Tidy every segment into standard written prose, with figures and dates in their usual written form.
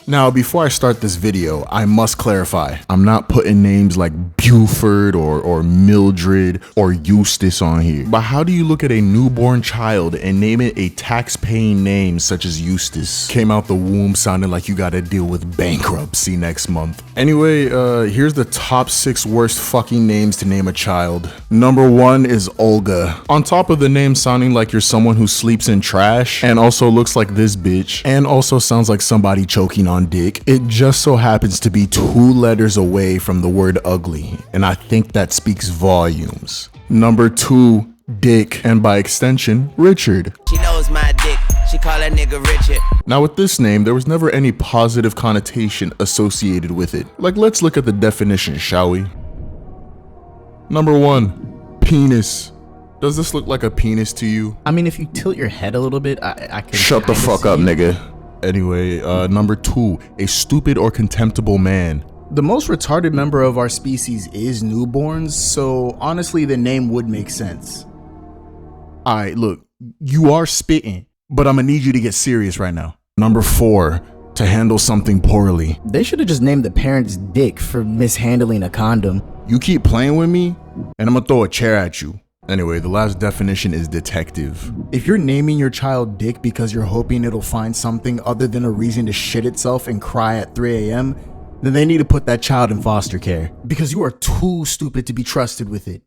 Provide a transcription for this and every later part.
Now, before I start this video, I must clarify, I'm not putting names like Buford or Mildred or Eustace on here. But how do you look at a newborn child and name it a tax-paying name such as Eustace? Came out the womb sounding like you gotta deal with bankruptcy next month. Anyway, here's the top 6 worst fucking names to name a child. Number 1 is Olga. On top of the name sounding like you're someone who sleeps in trash and also looks like this bitch and also sounds like somebody choking on dick, it just so happens to be 2 letters away from the word ugly, and I think that speaks volumes. Number 2, Dick, and by extension, Richard. She knows my dick, she call that nigga Richard. Now with this name, there was never any positive connotation associated with it. Like, let's look at the definition, shall we? Number 1, penis. Does this look like a penis to you? I mean, if you tilt your head a little bit, I can. Shut the fuck up, nigga. Anyway, number 2, a stupid or contemptible man. The most retarded member of our species is newborns, so honestly, the name would make sense. Alright, look, you are spitting, but I'm gonna need you to get serious right now. Number 4, to handle something poorly. They should have just named the parents Dick for mishandling a condom. You keep playing with me, and I'm gonna throw a chair at you. Anyway, the last definition is detective. If you're naming your child Dick because you're hoping it'll find something other than a reason to shit itself and cry at 3 a.m., then they need to put that child in foster care because you are too stupid to be trusted with it.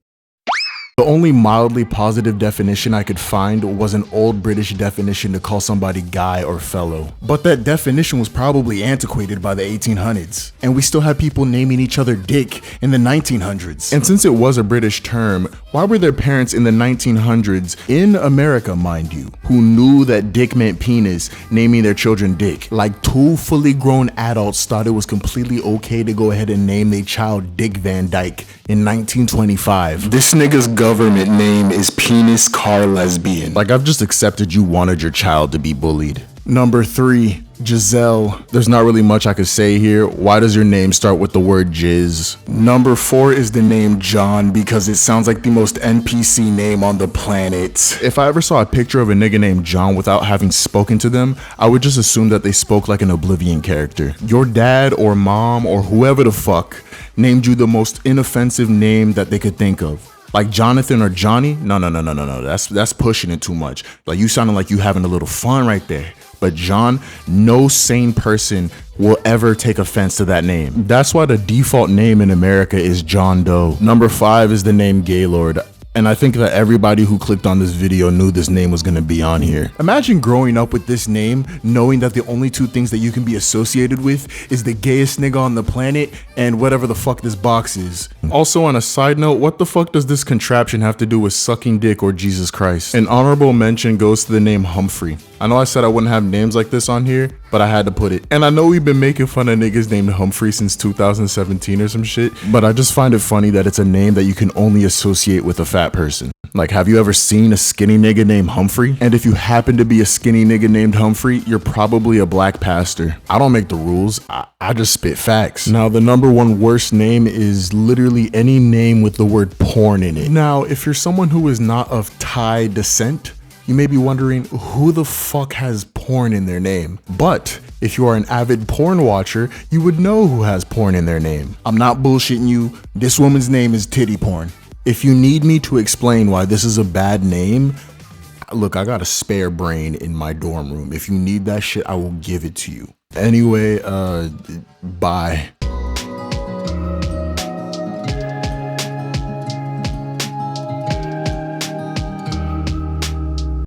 The only mildly positive definition I could find was an old British definition to call somebody guy or fellow. But that definition was probably antiquated by the 1800s. And we still had people naming each other Dick in the 1900s. And since it was a British term, why were there parents in the 1900s, in America mind you, who knew that dick meant penis, naming their children Dick? Like 2 fully grown adults thought it was completely okay to go ahead and name their child Dick Van Dyke in 1925. This nigga's government name is Penis Car Lesbian. Like, I've just accepted you wanted your child to be bullied. Number 3, Giselle. There's not really much I could say here. Why does your name start with the word jizz? Number 4 is the name John because it sounds like the most NPC name on the planet. If I ever saw a picture of a nigga named John without having spoken to them, I would just assume that they spoke like an Oblivion character. Your dad or mom or whoever the fuck named you the most inoffensive name that they could think of. Like Jonathan or Johnny? No. That's pushing it too much. Like, you sounding like you having a little fun right there. But John, no sane person will ever take offense to that name. That's why the default name in America is John Doe. Number 5 is the name Gaylord. And I think that everybody who clicked on this video knew this name was gonna be on here. Imagine growing up with this name, knowing that the only 2 things that you can be associated with is the gayest nigga on the planet and whatever the fuck this box is. Also, on a side note, what the fuck does this contraption have to do with sucking dick or Jesus Christ? An honorable mention goes to the name Humphrey. I know I said I wouldn't have names like this on here, but I had to put it. And I know we've been making fun of niggas named Humphrey since 2017 or some shit, but I just find it funny that it's a name that you can only associate with a fat person. Like, have you ever seen a skinny nigga named Humphrey? And if you happen to be a skinny nigga named Humphrey, you're probably a black pastor. I don't make the rules, I just spit facts. Now, the number 1 worst name is literally any name with the word porn in it. Now, if you're someone who is not of Thai descent, you may be wondering who the fuck has porn in their name. But if you are an avid porn watcher, you would know who has porn in their name. I'm not bullshitting you. This woman's name is Titty Porn. If you need me to explain why this is a bad name, look, I got a spare brain in my dorm room. If you need that shit, I will give it to you. Anyway, bye.